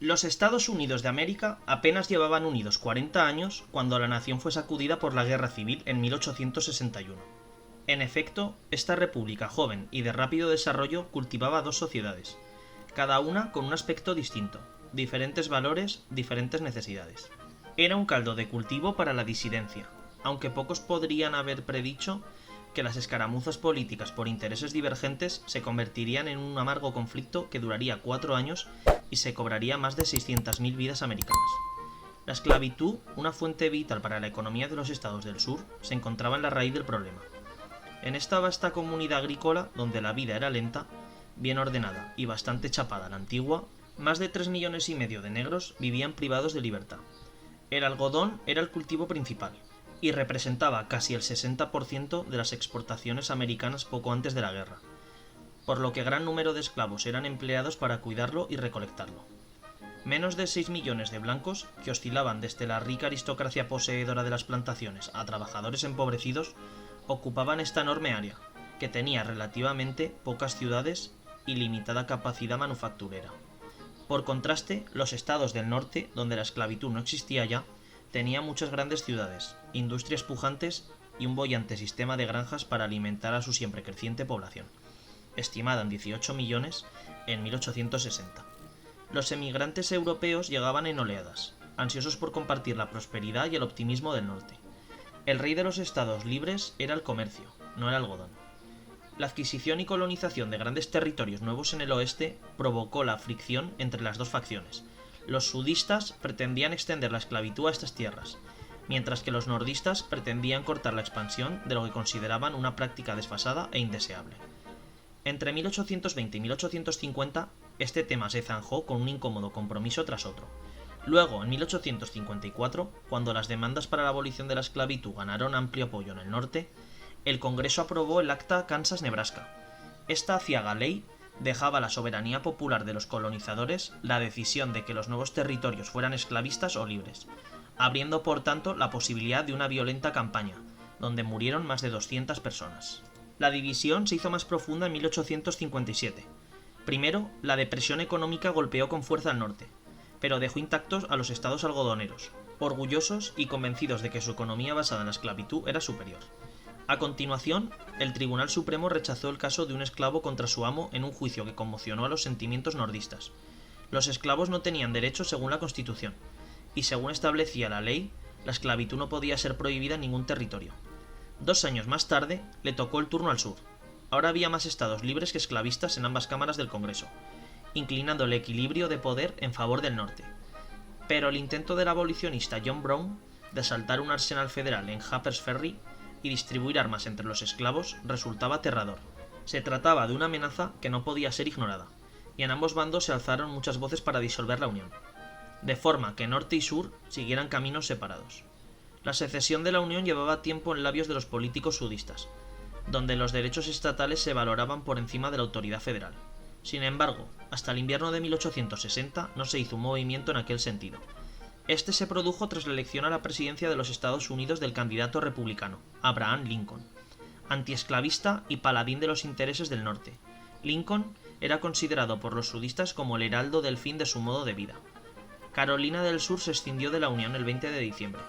Los Estados Unidos de América apenas llevaban unidos 40 años cuando la nación fue sacudida por la Guerra Civil en 1861. En efecto, esta república joven y de rápido desarrollo cultivaba dos sociedades, cada una con un aspecto distinto, diferentes valores, diferentes necesidades. Era un caldo de cultivo para la disidencia, aunque pocos podrían haber predicho que las escaramuzas políticas por intereses divergentes se convertirían en un amargo conflicto que duraría 4 años y se cobraría más de 600.000 vidas americanas. La esclavitud, una fuente vital para la economía de los estados del sur, se encontraba en la raíz del problema. En esta vasta comunidad agrícola, donde la vida era lenta, bien ordenada y bastante chapada a la antigua, más de 3,5 millones de negros vivían privados de libertad. El algodón era el cultivo principal, y representaba casi el 60% de las exportaciones americanas poco antes de la guerra, por lo que gran número de esclavos eran empleados para cuidarlo y recolectarlo. Menos de 6 millones de blancos, que oscilaban desde la rica aristocracia poseedora de las plantaciones a trabajadores empobrecidos, ocupaban esta enorme área, que tenía relativamente pocas ciudades y limitada capacidad manufacturera. Por contraste, los estados del norte, donde la esclavitud no existía ya, tenía muchas grandes ciudades, industrias pujantes y un boyante sistema de granjas para alimentar a su siempre creciente población, estimada en 18 millones en 1860. Los emigrantes europeos llegaban en oleadas, ansiosos por compartir la prosperidad y el optimismo del norte. El rey de los estados libres era el comercio, no el algodón. La adquisición y colonización de grandes territorios nuevos en el oeste provocó la fricción entre las dos facciones. Los sudistas pretendían extender la esclavitud a estas tierras, mientras que los nordistas pretendían cortar la expansión de lo que consideraban una práctica desfasada e indeseable. Entre 1820 y 1850, este tema se zanjó con un incómodo compromiso tras otro. Luego, en 1854, cuando las demandas para la abolición de la esclavitud ganaron amplio apoyo en el norte, el Congreso aprobó el Acta Kansas-Nebraska. Esta aciaga ley dejaba a la soberanía popular de los colonizadores la decisión de que los nuevos territorios fueran esclavistas o libres, abriendo por tanto la posibilidad de una violenta campaña, donde murieron más de 200 personas. La división se hizo más profunda en 1857. Primero, la depresión económica golpeó con fuerza al norte, pero dejó intactos a los estados algodoneros, orgullosos y convencidos de que su economía basada en la esclavitud era superior. A continuación, el Tribunal Supremo rechazó el caso de un esclavo contra su amo en un juicio que conmocionó a los sentimientos nordistas. Los esclavos no tenían derechos según la Constitución, y según establecía la ley, la esclavitud no podía ser prohibida en ningún territorio. 2 años más tarde, le tocó el turno al sur. Ahora había más estados libres que esclavistas en ambas cámaras del Congreso, inclinando el equilibrio de poder en favor del norte. Pero el intento del abolicionista John Brown de asaltar un arsenal federal en Harper's Ferry y distribuir armas entre los esclavos resultaba aterrador. Se trataba de una amenaza que no podía ser ignorada, y en ambos bandos se alzaron muchas voces para disolver la unión, de forma que norte y sur siguieran caminos separados. La secesión de la unión llevaba tiempo en labios de los políticos sudistas, donde los derechos estatales se valoraban por encima de la autoridad federal. Sin embargo, hasta el invierno de 1860 no se hizo un movimiento en aquel sentido. Este se produjo tras la elección a la presidencia de los Estados Unidos del candidato republicano, Abraham Lincoln, antiesclavista y paladín de los intereses del norte. Lincoln era considerado por los sudistas como el heraldo del fin de su modo de vida. Carolina del Sur se escindió de la Unión el 20 de diciembre,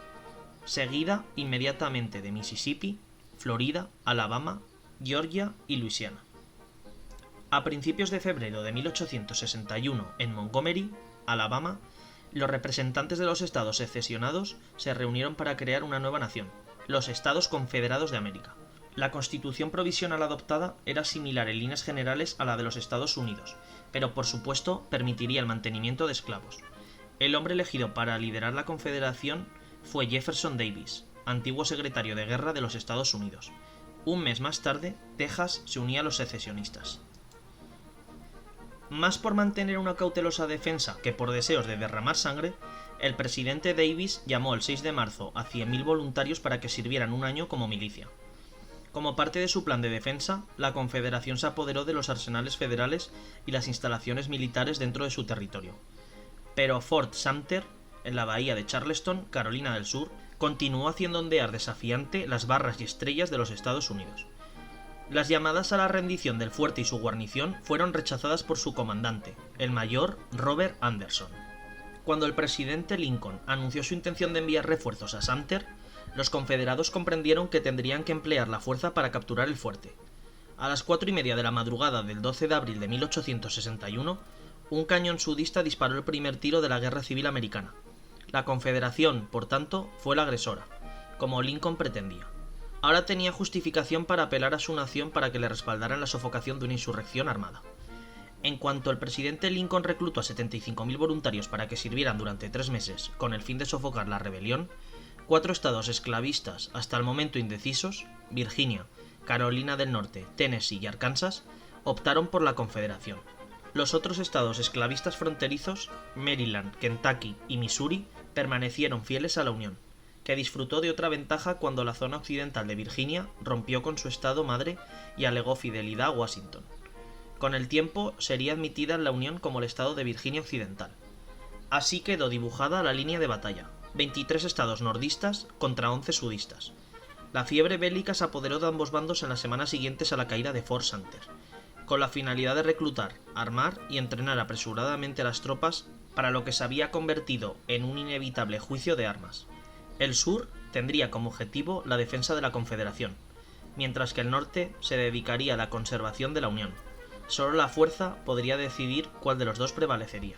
seguida inmediatamente de Mississippi, Florida, Alabama, Georgia y Luisiana. A principios de febrero de 1861, en Montgomery, Alabama, los representantes de los estados secesionados se reunieron para crear una nueva nación, los Estados Confederados de América. La constitución provisional adoptada era similar en líneas generales a la de los Estados Unidos, pero por supuesto permitiría el mantenimiento de esclavos. El hombre elegido para liderar la confederación fue Jefferson Davis, antiguo secretario de guerra de los Estados Unidos. Un mes más tarde, Texas se unía a los secesionistas. Más por mantener una cautelosa defensa que por deseos de derramar sangre, el presidente Davis llamó el 6 de marzo a 100.000 voluntarios para que sirvieran un año como milicia. Como parte de su plan de defensa, la Confederación se apoderó de los arsenales federales y las instalaciones militares dentro de su territorio. Pero Fort Sumter, en la bahía de Charleston, Carolina del Sur, continuó haciendo ondear desafiante las barras y estrellas de los Estados Unidos. Las llamadas a la rendición del fuerte y su guarnición fueron rechazadas por su comandante, el mayor Robert Anderson. Cuando el presidente Lincoln anunció su intención de enviar refuerzos a Sumter, los confederados comprendieron que tendrían que emplear la fuerza para capturar el fuerte. A las 4:30 de la madrugada del 12 de abril de 1861, un cañón sudista disparó el primer tiro de la Guerra Civil Americana. La Confederación, por tanto, fue la agresora, como Lincoln pretendía. Ahora tenía justificación para apelar a su nación para que le respaldara en la sofocación de una insurrección armada. En cuanto el presidente Lincoln reclutó a 75.000 voluntarios para que sirvieran durante 3 meses con el fin de sofocar la rebelión, 4 estados esclavistas hasta el momento indecisos, Virginia, Carolina del Norte, Tennessee y Arkansas, optaron por la Confederación. Los otros estados esclavistas fronterizos, Maryland, Kentucky y Missouri, permanecieron fieles a la Unión, que disfrutó de otra ventaja cuando la zona occidental de Virginia rompió con su estado madre y alegó fidelidad a Washington. Con el tiempo sería admitida en la Unión como el estado de Virginia Occidental. Así quedó dibujada la línea de batalla, 23 estados nordistas contra 11 sudistas. La fiebre bélica se apoderó de ambos bandos en las semanas siguientes a la caída de Fort Sumter, con la finalidad de reclutar, armar y entrenar apresuradamente a las tropas para lo que se había convertido en un inevitable juicio de armas. El sur tendría como objetivo la defensa de la Confederación, mientras que el norte se dedicaría a la conservación de la Unión. Solo la fuerza podría decidir cuál de los dos prevalecería.